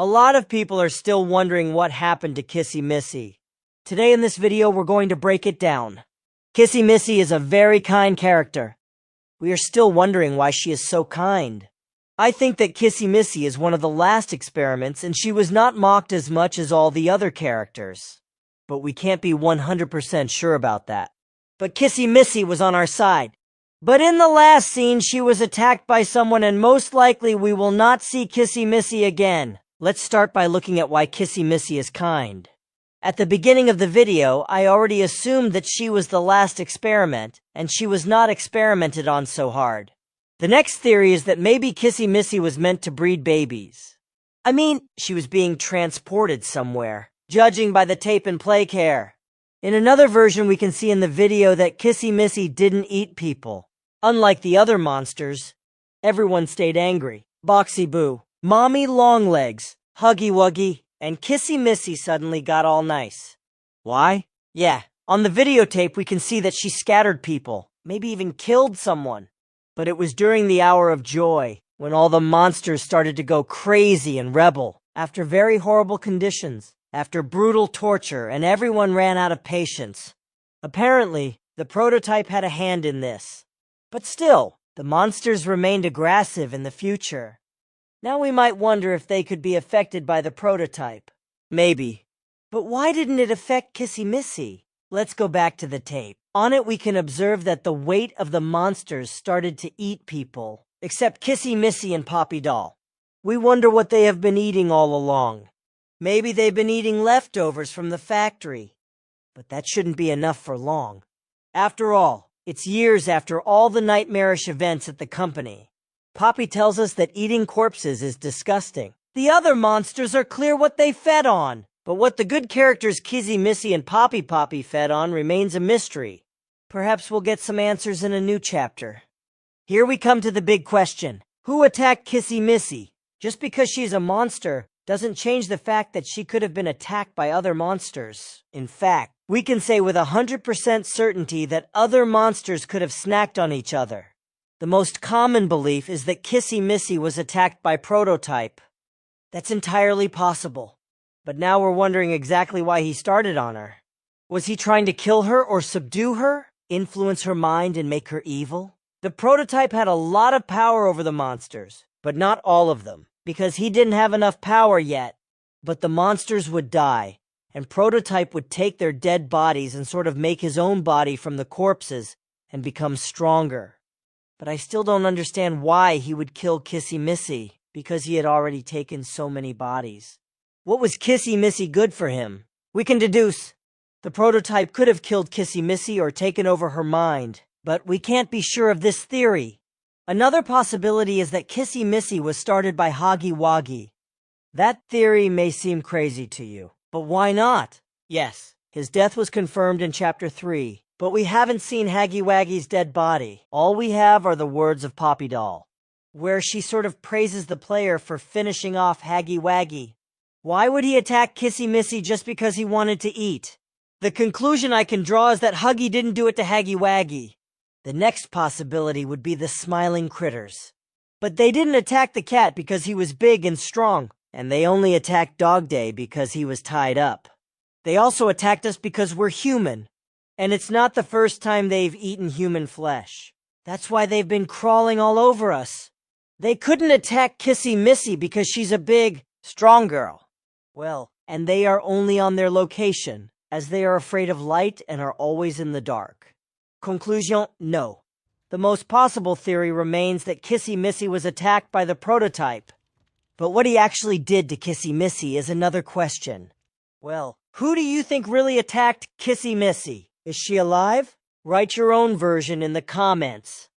A lot of people are still wondering what happened to Kissy Missy. Today in this video, we're going to break it down. Kissy Missy is a very kind character. We are still wondering why she is so kind. I think that Kissy Missy is one of the last experiments, and she was not mocked as much as all the other characters. But we can't be 100% sure about that. But Kissy Missy was on our side. But in the last scene, she was attacked by someone, and most likely we will not see Kissy Missy again. Let's start by looking at why Kissy Missy is kind. At the beginning of the video, I already assumed that she was the last experiment, and she was not experimented on so hard. The next theory is that maybe Kissy Missy was meant to breed babies. I mean, she was being transported somewhere, judging by the tape and play care. In another version, we can see in the video that Kissy Missy didn't eat people. Unlike the other monsters, everyone stayed angry. Boxy Boo, Mommy Longlegs, Huggy Wuggy, and Kissy Missy suddenly got all nice. Why? Yeah, on the videotape we can see that she scattered people, maybe even killed someone. But it was during the hour of joy, when all the monsters started to go crazy and rebel, after very horrible conditions, after brutal torture, and everyone ran out of patience. Apparently, the prototype had a hand in this. But still, the monsters remained aggressive in the future. Now we might wonder if they could be affected by the prototype. Maybe. But why didn't it affect Kissy Missy? Let's go back to the tape. On it we can observe that the weight of the monsters started to eat people, except Kissy Missy and Poppy Doll. We wonder what they have been eating all along. Maybe they've been eating leftovers from the factory. But that shouldn't be enough for long. After all, it's years after all the nightmarish events at the company. Poppy tells us that eating corpses is disgusting. The other monsters are clear what they fed on, but what the good characters Kissy Missy and Poppy fed on remains a mystery. Perhaps we'll get some answers in a new chapter. Here we come to the big question. Who attacked Kissy Missy? Just because she's a monster doesn't change the fact that she could have been attacked by other monsters. In fact, we can say with 100% certainty that other monsters could have snacked on each other. The most common belief is that Kissy Missy was attacked by Prototype. That's entirely possible. But now we're wondering exactly why he started on her. Was he trying to kill her or subdue her? Influence her mind and make her evil? The Prototype had a lot of power over the monsters, but not all of them, because he didn't have enough power yet. But the monsters would die, and Prototype would take their dead bodies and sort of make his own body from the corpses and become stronger. But I still don't understand why he would kill Kissy Missy, because he had already taken so many bodies. What was Kissy Missy good for him? We can deduce. The Prototype could have killed Kissy Missy or taken over her mind, but we can't be sure of this theory. Another possibility is that Kissy Missy was started by Huggy Wuggy. That theory may seem crazy to you, but why not? Yes, his death was confirmed in Chapter 3. But we haven't seen Huggy Wuggy's dead body. All we have are the words of Poppy Doll, where she sort of praises the player for finishing off Huggy Wuggy. Why would he attack Kissy Missy just because he wanted to eat? The conclusion I can draw is that Huggy didn't do it to Huggy Wuggy. The next possibility would be the smiling critters. But they didn't attack the cat because he was big and strong, and they only attacked Dog Day because he was tied up. They also attacked us because we're human. And it's not the first time they've eaten human flesh. That's why they've been crawling all over us. They couldn't attack Kissy Missy because she's a big, strong girl. Well, and they are only on their location, as they are afraid of light and are always in the dark. Conclusion, no. The most possible theory remains that Kissy Missy was attacked by the Prototype. But what he actually did to Kissy Missy is another question. Well, who do you think really attacked Kissy Missy? Is she alive? Write your own version in the comments.